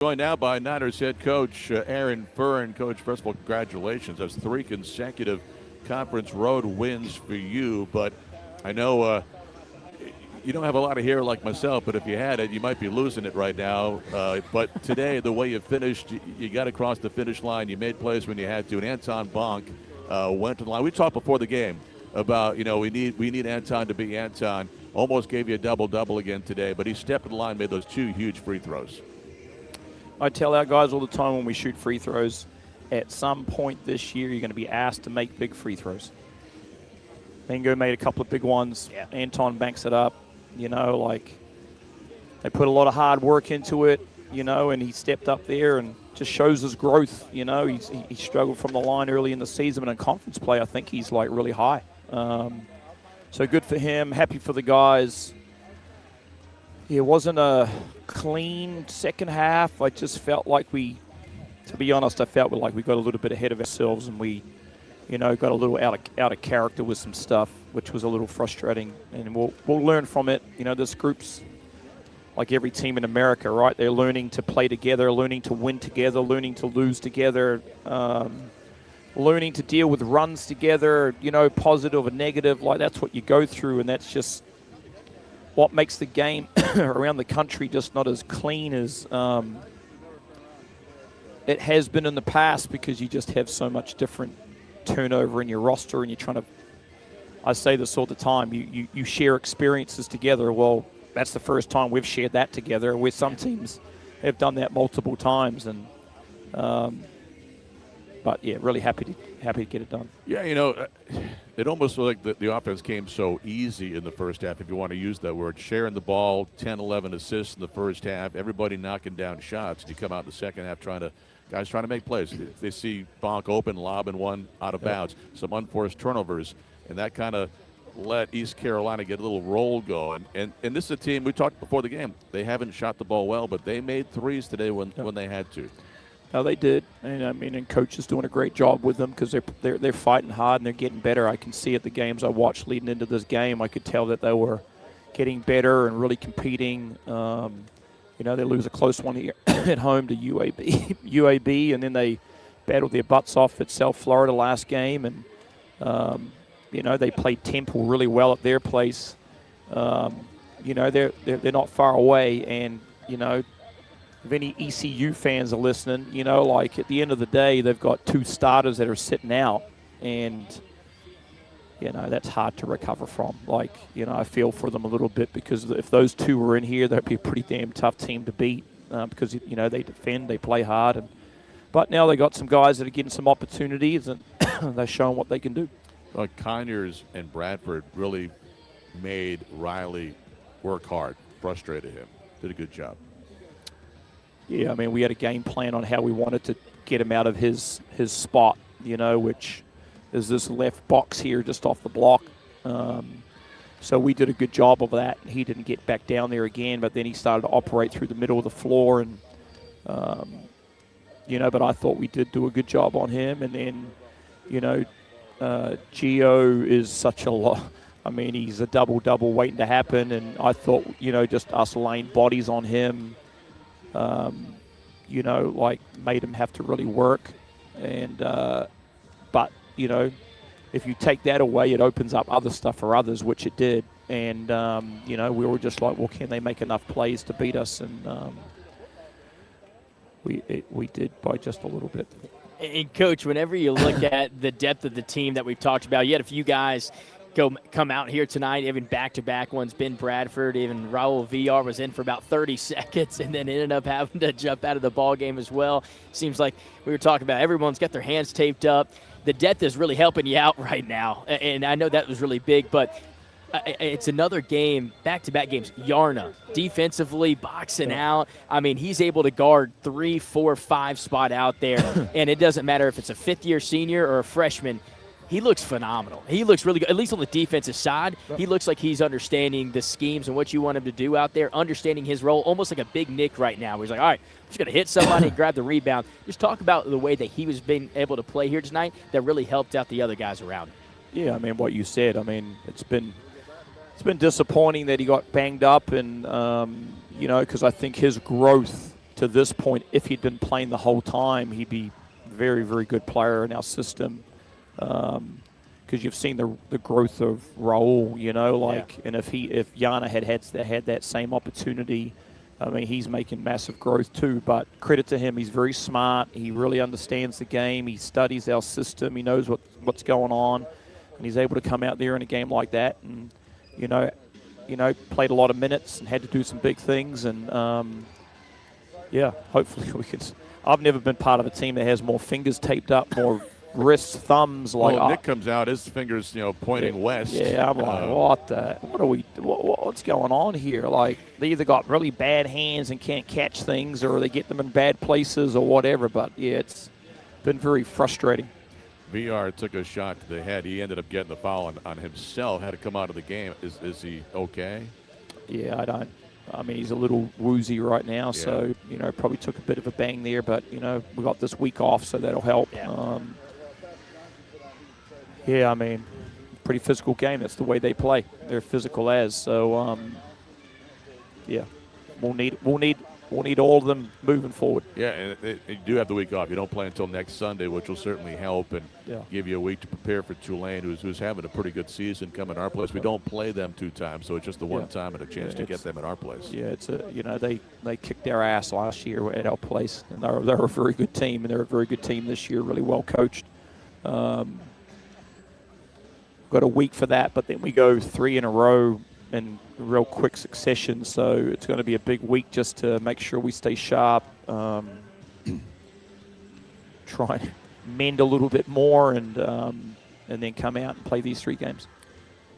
Joined now by Niners head coach Aaron Fern. Coach, first of all, congratulations. That's 3 consecutive conference road wins for you. But I know you don't have a lot of hair like myself, but if you had it, you might be losing it right now. But today, the way you finished, you got across the finish line. You made plays when you had to. And Anton Bonk went to the line. We talked before the game about, we need Anton to be Anton. Almost gave you a double-double again today, but he stepped in the line, made those 2 huge free throws. I tell our guys all the time when we shoot free throws, at some point this year, you're going to be asked to make big free throws. Bingo made a couple of big ones. Yeah. Anton banks it up. They put a lot of hard work into it, and he stepped up there and just shows his growth. He struggled from the line early in the season, but in conference play, I think he's really high. So good for him. Happy for the guys. It wasn't a clean second half. I just felt like to be honest, I felt like we got a little bit ahead of ourselves and we, got a little out of character with some stuff, which was a little frustrating. And we'll learn from it. This group's like every team in America, right? They're learning to play together, learning to win together, learning to lose together, learning to deal with runs together, positive and negative. Like that's what you go through, and that's just what makes the game around the country just not as clean as it has been in the past, because you just have so much different turnover in your roster, and you're trying to, I say this all the time, you share experiences together. Well, that's the first time we've shared that together, where some teams have done that multiple times. And but yeah, really happy to get it done. Yeah, it almost looked like the offense came so easy in the first half, if you want to use that word. Sharing the ball, 10, 11 assists in the first half, everybody knocking down shots. And you come out in the second half guys trying to make plays. They see Bonk open, lobbing one out of bounds, some unforced turnovers, and that kind of let East Carolina get a little roll going. And this is a team, we talked before the game, they haven't shot the ball well, but they made threes today when they had to. No, they did, and Coach is doing a great job with them, because they're fighting hard and they're getting better. I can see at the games I watched leading into this game, I could tell that they were getting better and really competing. They lose a close one here at home to UAB, and then they battled their butts off at South Florida last game, and they played Temple really well at their place. They're not far away, and if any ECU fans are listening, at the end of the day, they've got 2 starters that are sitting out, and, that's hard to recover from. I feel for them a little bit, because if those 2 were in here, that'd be a pretty damn tough team to beat, because, they defend, they play hard. But now they got some guys that are getting some opportunities, and they're showing what they can do. Conyers and Bradford really made Riley work hard, frustrated him, did a good job. Yeah, we had a game plan on how we wanted to get him out of his spot, which is this left box here just off the block. So we did a good job of that. He didn't get back down there again, but then he started to operate through the middle of the floor. And, but I thought we did do a good job on him. And then, Gio is such a lot. He's a double-double waiting to happen. And I thought, just us laying bodies on him, made him have to really work. And, but, if you take that away, it opens up other stuff for others, which it did. And, we were just like, well, can they make enough plays to beat us? And we did by just a little bit. And, Coach, whenever you look at the depth of the team that we've talked about, you had a few guys come out here tonight, even back-to-back ones. Ben Bradford, even Raul VR was in for about 30 seconds and then ended up having to jump out of the ball game as well. Seems like we were talking about everyone's got their hands taped up. The depth is really helping you out right now, and I know that was really big, but it's another game, back-to-back games. Yarna, defensively, boxing out. He's able to guard 3, 4, 5 spot out there, and it doesn't matter if it's a fifth-year senior or a freshman. He looks phenomenal. He looks really good, at least on the defensive side. He looks like he's understanding the schemes and what you want him to do out there, understanding his role, almost like a big Nick right now. Where he's like, all right, I'm just going to hit somebody and grab the rebound. Just talk about the way that he was being able to play here tonight that really helped out the other guys around him. Yeah, what you said. It's been disappointing that he got banged up, and, because I think his growth to this point, if he'd been playing the whole time, he'd be a very, very good player in our system. Because you've seen the growth of Raul, and if Yana had that same opportunity, I mean, he's making massive growth too. But credit to him, he's very smart. He really understands the game. He studies our system. He knows what's going on, and he's able to come out there in a game like that and played a lot of minutes and had to do some big things. And hopefully we can. I've never been part of a team that has more fingers taped up, more wrists, thumbs. Nick comes out, his fingers, pointing west. Yeah, I'm like, what's going on here? Like, they either got really bad hands and can't catch things, or they get them in bad places or whatever. But yeah, it's been very frustrating. VR took a shot to the head. He ended up getting the foul on himself. Had to come out of the game. Is he okay? Yeah, I mean, he's a little woozy right now, so probably took a bit of a bang there. But we got this week off, so that'll help. I mean, pretty physical game. That's the way they play. They're physical as. So, we'll need all of them moving forward. Yeah, and you do have the week off. You don't play until next Sunday, which will certainly help and give you a week to prepare for Tulane, who's having a pretty good season coming to our place. We don't play them 2 times, so it's just the one time and a chance to get them at our place. Yeah, it's they kicked their ass last year at our place, and they're a very good team, and they're a very good team this year, really well coached. Got a week for that, but then we go 3 in a row in real quick succession, so it's going to be a big week just to make sure we stay sharp, try and mend a little bit more, and then come out and play these 3 games.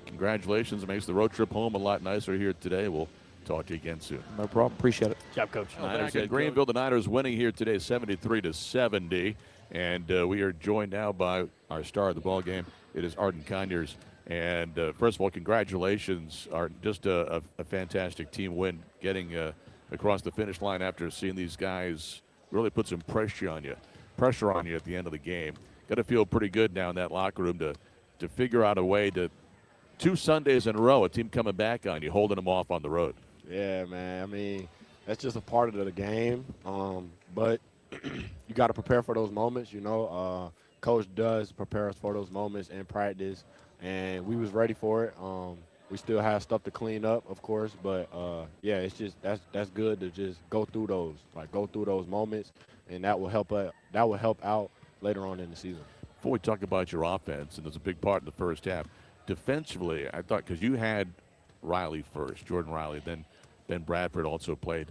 Congratulations. It makes the road trip home a lot nicer here today. We'll talk to you again soon. No problem. Appreciate it. Good job, Coach. Niners in Greenville. The Niners winning here today 73-70, and we are joined now by our star of the ball game. It is Arden Conyers. And first of all, congratulations, Arden. Just a fantastic team win, getting across the finish line after seeing these guys really put some pressure on you at the end of the game. Got to feel pretty good now in that locker room to figure out a way to 2 Sundays in a row, a team coming back on you, holding them off on the road. Yeah, man. I mean, that's just a part of the game. But you got to prepare for those moments, Coach does prepare us for those moments in practice, and we was ready for it. We still have stuff to clean up, of course, but it's just that's good to just go through those moments, and that will help out later on in the season. Before we talk about your offense, and there's a big part in the first half, defensively, I thought, because you had Riley first, Jordan Riley, then Ben Bradford also played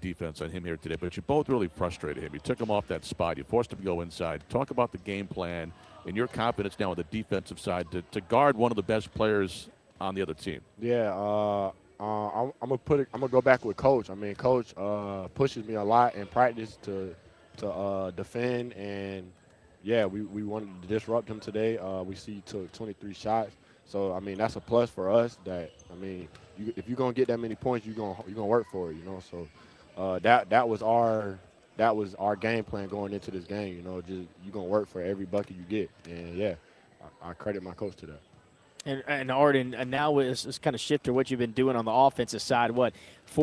defense on him here today, but you both really frustrated him. You took him off that spot. You forced him to go inside. Talk about the game plan and your confidence now on the defensive side to guard one of the best players on the other team. Yeah, I'm gonna go back with Coach. I mean, Coach pushes me a lot in practice to defend, and we wanted to disrupt him today. We see he took 23 shots, so I mean that's a plus for us. If you're gonna get that many points, you're gonna work for it, So that was our game plan going into this game. Just you're gonna work for every bucket you get, and I credit my coach to that. And Arden, and now it's kind of shifted what you've been doing on the offensive side. 4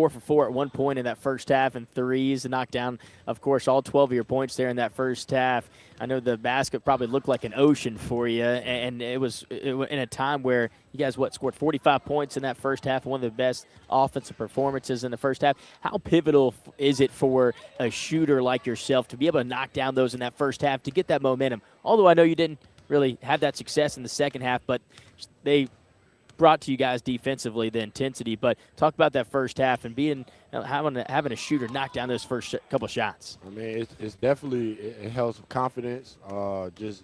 for 4 at one point in that first half, and threes to knock down, of course, all 12 of your points there in that first half. I know the basket probably looked like an ocean for you, and it was in a time where you guys, scored 45 points in that first half, one of the best offensive performances in the first half. How pivotal is it for a shooter like yourself to be able to knock down those in that first half to get that momentum? Although I know you didn't really have that success in the second half, but they brought to you guys defensively the intensity. But talk about that first half and having a shooter knock down those first couple shots. I mean, it's definitely it helps with confidence. Just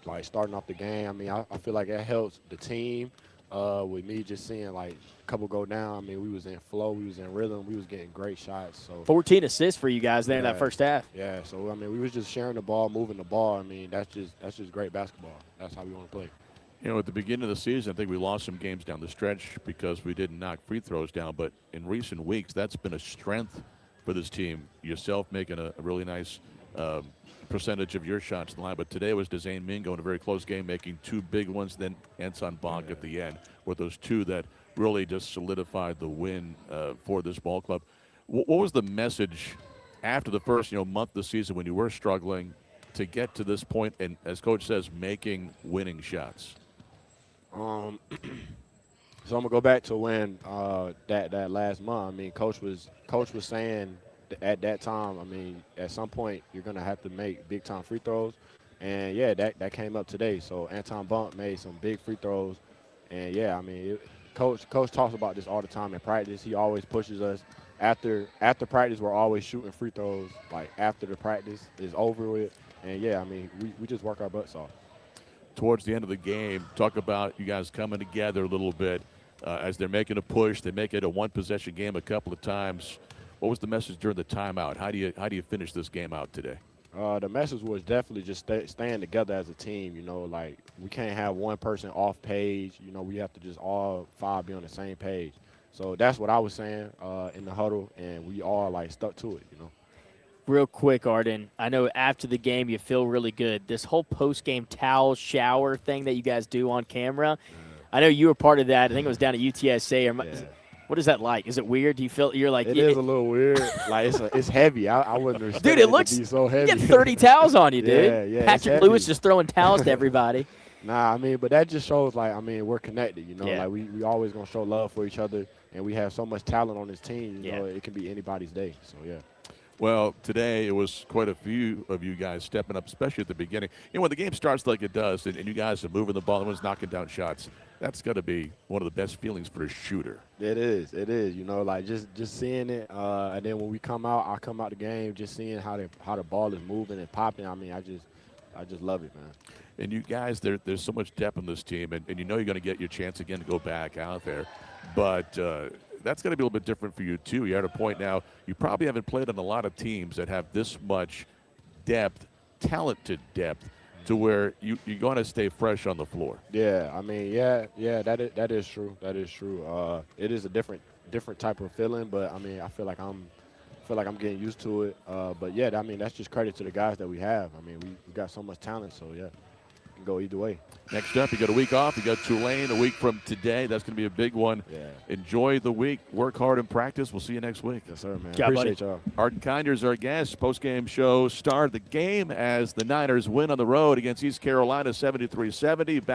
like starting off the game. I mean, I feel like it helps the team. With me just seeing like a couple go down. I mean, we was in flow, we was in rhythm, we was getting great shots. So 14 assists for you guys there in that first half. Yeah, so I mean, we was just sharing the ball, moving the ball. I mean, that's just great basketball. That's how we want to play. At the beginning of the season, I think we lost some games down the stretch because we didn't knock free throws down. But in recent weeks, that's been a strength for this team. Yourself making a really nice percentage of your shots in the line. But today was Dezane Mingo in a very close game, making 2 big ones, then Anson Bonk at the end were those 2 that really just solidified the win for this ball club. What was the message after the first month of the season when you were struggling to get to this point and, as Coach says, making winning shots? So I'm gonna go back to when that last month. I mean, coach was saying at that time. I mean, at some point you're gonna have to make big time free throws, and yeah, that came up today. So Anton Bump made some big free throws, and yeah, I mean, coach talks about this all the time in practice. He always pushes us. After practice, we're always shooting free throws. Like after the practice is over with, and yeah, I mean, we just work our butts off. Towards the end of the game, talk about you guys coming together a little bit as they're making a push. They make it a one-possession game a couple of times. What was the message during the timeout? How do you finish this game out today? The message was definitely just staying together as a team. You know, like we can't have one person off page. You know, we have to just all 5 be on the same page. So that's what I was saying in the huddle, and we all like stuck to it. You know. Real quick, Arden, I know after the game you feel really good. This whole post-game towel shower thing that you guys do on camera, I know you were part of that. I think it was down at UTSA. What is that like? Is it weird? Do you feel you're like? It is a little weird. Like it's heavy. I wouldn't understand. Dude, it looks to be so heavy. You get 30 towels on you, dude. Yeah, Patrick Lewis just throwing towels to everybody. Nah, I mean, but that just shows like we're connected. You know, Yeah. like we always gonna show love for each other, and we have so much talent on this team. You know, it can be anybody's day. So yeah. Well, today it was quite a few of you guys stepping up, especially at the beginning. You know, when the game starts like it does, and you guys are moving the ball, everyone's knocking down shots, that's got to be one of the best feelings for a shooter. It is. You know, like just seeing it, and then when we come out, I come out the game, just seeing how the ball is moving and popping. I mean, I just love it, man. And you guys, there's so much depth in this team, and you know you're going to get your chance again to go back out there. But that's going to be a little bit different for you, too. You're at a point now, you probably haven't played on a lot of teams that have this much depth, talented depth, to where you're going to stay fresh on the floor. Yeah, I mean, yeah, that is true. That is true. It is a different type of feeling, but I mean, I feel like I'm getting used to it. But yeah, I mean, that's just credit to the guys that we have. I mean, we got so much talent, so yeah, it can go either way. Next up, you got a week off. You got Tulane a week from today. That's going to be a big one. Yeah. Enjoy the week. Work hard in practice. We'll see you next week. Yes, sir, man. Yeah, Appreciate y'all. Arden Kinder's our guest. Post-game show started the game as the Niners win on the road against East Carolina 73-70.